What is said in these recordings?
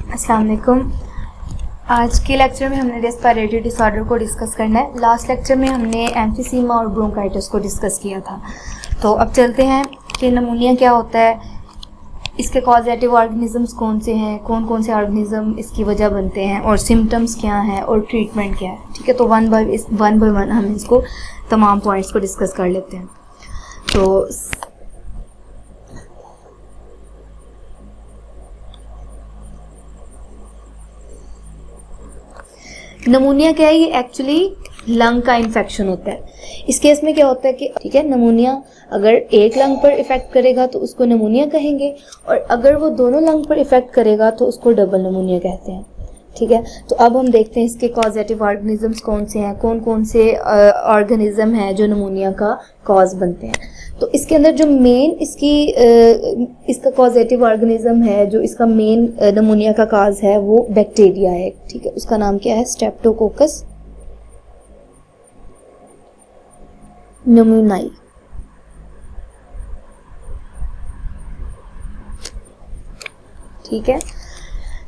अस्सलाम वालेकुम। आज के लेक्चर में हमने रेस्पिरेटरी डिसऑर्डर को डिस्कस करना है। लास्ट लेक्चर में हमने एम्फीसीमा और ब्रोंकाइटिस को डिस्कस किया था। तो अब चलते हैं कि नमूनिया क्या होता है, इसके कॉजेटिव ऑर्गेनिजम्स कौन से हैं, कौन कौन से ऑर्गेनिज्म इसकी वजह बनते हैं और सिम्टम्स क्या हैं और ट्रीटमेंट क्या है। ठीक है, तो वन बाय वन हम इसको तमाम पॉइंट्स को डिस्कस कर लेते हैं। तो नमूनिया क्या है, ये एक्चुअली लंग का इन्फेक्शन होता है। इस केस में क्या होता है कि ठीक है, नमूनिया अगर एक लंग पर इफेक्ट करेगा तो उसको नमूनिया कहेंगे, और अगर वो दोनों लंग पर इफेक्ट करेगा तो उसको डबल नमूनिया कहते हैं। ठीक है, तो अब हम देखते हैं इसके कॉजेटिव ऑर्गेनिजम्स कौन से हैं, कौन कौन से ऑर्गेनिज्म हैं जो नमूनिया का कॉज बनते हैं। तो इसके अंदर जो मेन इसका कॉजेटिव ऑर्गेनिज्म है, जो इसका मेन नमूनिया का काज है, वो बैक्टीरिया है। ठीक है, उसका नाम क्या है, स्ट्रेप्टोकोकस नमूनाई। ठीक है,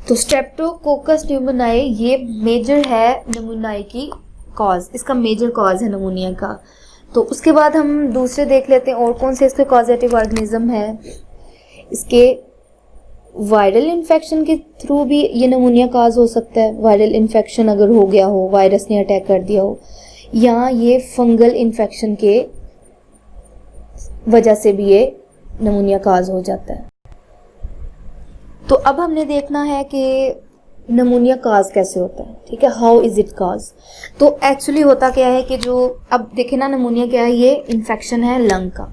तो स्ट्रेप्टोकोकस न्यूमोनाई ये मेजर है नमूनाई की कॉज, इसका मेजर कॉज है नमूनिया का। तो उसके बाद हम दूसरे देख लेते हैं और कौन से इसके कॉजेटिव ऑर्गेनिज्म है। इसके वायरल इन्फेक्शन के थ्रू भी ये नमूनिया काज हो सकता है। वायरल इन्फेक्शन अगर हो गया हो, वायरस ने अटैक कर दिया हो, या ये फंगल इन्फेक्शन के वजह से भी ये नमूनिया काज हो जाता है। तो अब हमने देखना है कि नमूनिया काज कैसे होता है। ठीक है, हाउ इज इट काज। तो एक्चुअली होता क्या है कि जो अब देखे ना, नमूनिया क्या है, ये इन्फेक्शन है लंग का,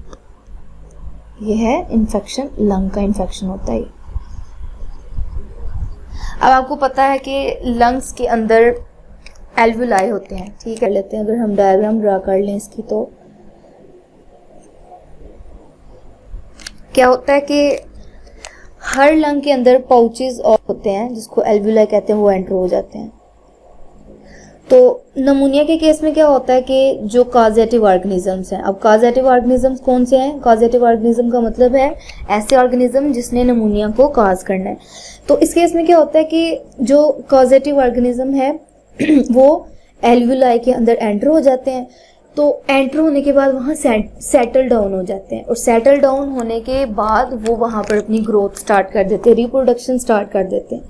ये है इन्फेक्शन, लंग का इन्फेक्शन होता है। अब आपको पता है कि लंग्स के अंदर एल्वुलाई होते हैं। ठीक है, लेते हैं, अगर हम डायग्राम ड्रा कर लें इसकी, तो क्या होता है कि हर लंग के अंदर पाउचेस होते हैं जिसको एल्वुलाई कहते हैं, वो एंटर हो जाते हैं। तो नमूनिया के केस में क्या होता है कि जो कॉजेटिव ऑर्गेनिजम्स हैं, अब कॉजेटिव ऑर्गेनिजम्स कौन से हैं, कॉजेटिव ऑर्गेनिज्म का मतलब है ऐसे ऑर्गेनिज्म जिसने नमूनिया को कॉज करना है। तो इस केस में क्या होता है कि जो कॉजेटिव ऑर्गेनिज्म है वो एल्वुलाई के अंदर एंटर हो जाते हैं। तो एंटर होने के बाद वहाँ सेटल डाउन हो जाते हैं, और सेटल डाउन होने के बाद वो वहाँ पर अपनी ग्रोथ स्टार्ट कर देते हैं, रिप्रोडक्शन स्टार्ट कर देते हैं।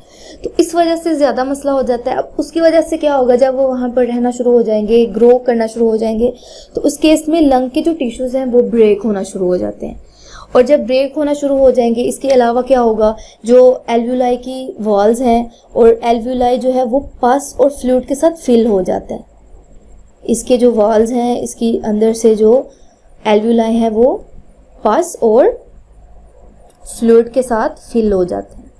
तो इस वजह से ज़्यादा मसला हो जाता है। अब उसकी वजह से क्या होगा, जब वो वहाँ पर रहना शुरू हो जाएंगे, ग्रो करना शुरू हो जाएंगे, तो उस केस में लंग के जो टिश्यूज़ हैं वो ब्रेक होना शुरू हो जाते हैं। और जब ब्रेक होना शुरू हो जाएंगे, इसके अलावा क्या होगा, जो एल्वुलाई की वॉल्स हैं, और एल्वुलाई जो है वो पस और फ्लूइड के साथ फिल हो जाता है। इसके जो वॉल्स हैं, इसकी अंदर से जो एल्वुलाई हैं वो पस और फ्लूइड के साथ फिल हो जाते हैं।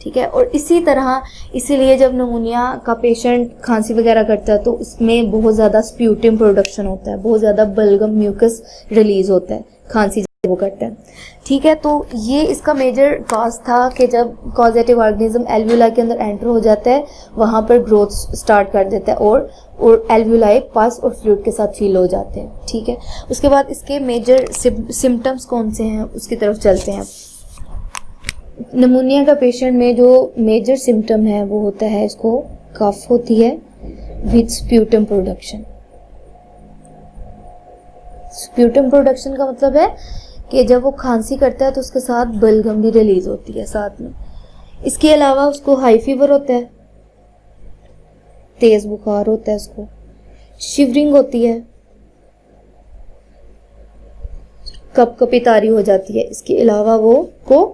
ठीक है, और इसी तरह इसीलिए जब नमूनिया का पेशेंट खांसी वगैरह करता है तो उसमें बहुत ज़्यादा स्प्यूटम प्रोडक्शन होता है, बहुत ज़्यादा बलगम म्यूकस रिलीज होता है खांसी वो करता है। ठीक है, तो ये इसका मेजर कॉज था कि जब कॉजेटिव ऑर्गेनिज्म एल्वुलाई के अंदर एंटर हो जाता है, वहाँ पर ग्रोथ स्टार्ट कर देता है, और एल्वुलाई पस और फ्लूइड के साथ फील हो जाते हैं। ठीक है, उसके बाद इसके मेजर सिम्टम्स कौन से हैं उसकी तरफ चलते हैं। नमूनिया का पेशेंट में जो मेजर सिम्टम है वो होता है, इसको कफ होती है with sputum production. Sputum production का मतलब है कि जब वो खांसी करता है तो उसके साथ बलगम भी रिलीज होती है साथ में। इसके अलावा उसको हाई फीवर होता है, तेज बुखार होता है, उसको शिवरिंग होती है, कपकपी तारी हो जाती है। इसके अलावा वो को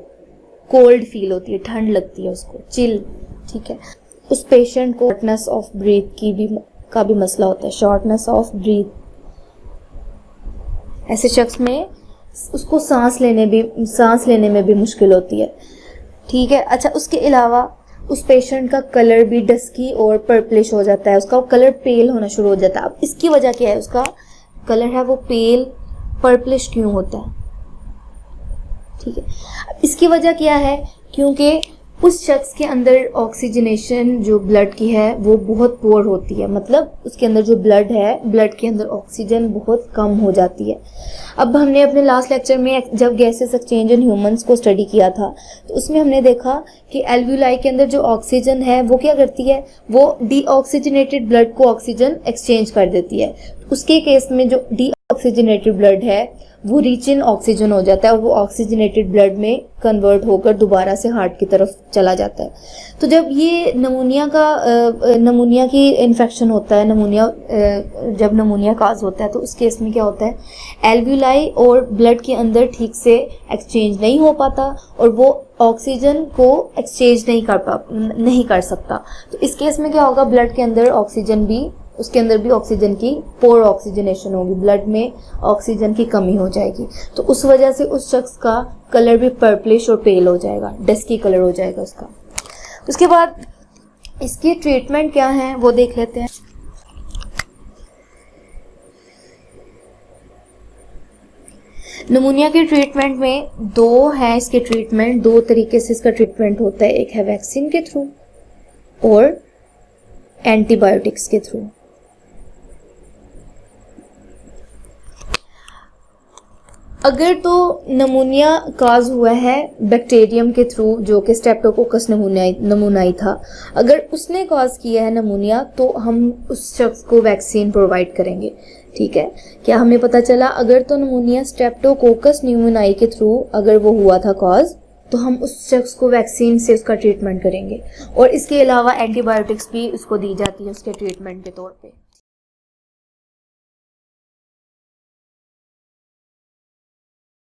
कोल्ड फील होती है, ठंड लगती है उसको, चिल। ठीक है, उस पेशेंट को शॉर्टनेस ऑफ ब्रीथ का भी मसला होता है, शॉर्टनेस ऑफ ब्रीथ। ऐसे शख्स में उसको सांस लेने में भी मुश्किल होती है। ठीक है, अच्छा, उसके अलावा उस पेशेंट का कलर भी डस्की और पर्पलिश हो जाता है, उसका कलर पेल होना शुरू हो जाता है। अब इसकी वजह क्या है, उसका कलर है वो पेल पर्पलिश क्यों होता है। ठीक है, अब इसकी वजह क्या है, क्योंकि उस शख्स के अंदर ऑक्सीजनेशन जो ब्लड की है वो बहुत पुअर होती है, मतलब उसके अंदर जो ब्लड है, ब्लड के अंदर ऑक्सीजन बहुत कम हो जाती है। अब हमने अपने लास्ट लेक्चर में जब गैसेस एक्सचेंज इन ह्यूमंस को स्टडी किया था तो उसमें हमने देखा कि एल्वुलाई के अंदर जो ऑक्सीजन है वो क्या करती है, वो डीऑक्सीजनेटेड ब्लड को ऑक्सीजन एक्सचेंज कर देती है। उसके केस में जो डीऑक्सीजनेटेड ब्लड है वो रिच इन ऑक्सीजन हो जाता है और वो ऑक्सीजनेटेड ब्लड में कन्वर्ट होकर दोबारा से हार्ट की तरफ चला जाता है। तो जब ये नमूनिया की इन्फेक्शन होता है, जब नमूनिया काज होता है तो उस केस में क्या होता है, एल्वुलाई और ब्लड के अंदर ठीक से एक्सचेंज नहीं हो पाता और वो ऑक्सीजन को एक्सचेंज नहीं कर सकता। तो इस केस में क्या होगा, ब्लड के अंदर उसके अंदर भी ऑक्सीजन की पोर ऑक्सीजनेशन होगी, ब्लड में ऑक्सीजन की कमी हो जाएगी। तो उस वजह से उस शख्स का कलर भी पर्पलिश और पेल हो जाएगा, डस्की कलर हो जाएगा उसका। उसके बाद इसकी ट्रीटमेंट क्या है वो देख लेते हैं। निमोनिया के ट्रीटमेंट में दो तरीके से इसका ट्रीटमेंट होता है। एक है वैक्सीन के थ्रू और एंटीबायोटिक्स के थ्रू। अगर तो नमूनिया काज हुआ है बैक्टीरियम के थ्रू जो कि स्ट्रेप्टोकोकस नमूनाई था, अगर उसने कॉज किया है नमूनिया तो हम उस शख्स को वैक्सीन प्रोवाइड करेंगे। ठीक है, क्या हमें पता चला, अगर तो नमूनिया स्ट्रेप्टोकोकस न्यूमोनाई के थ्रू अगर वो हुआ था कॉज, तो हम उस शख्स को वैक्सीन से उसका ट्रीटमेंट करेंगे और इसके अलावा एंटीबायोटिक्स भी उसको दी जाती है उसके ट्रीटमेंट के तौर पे।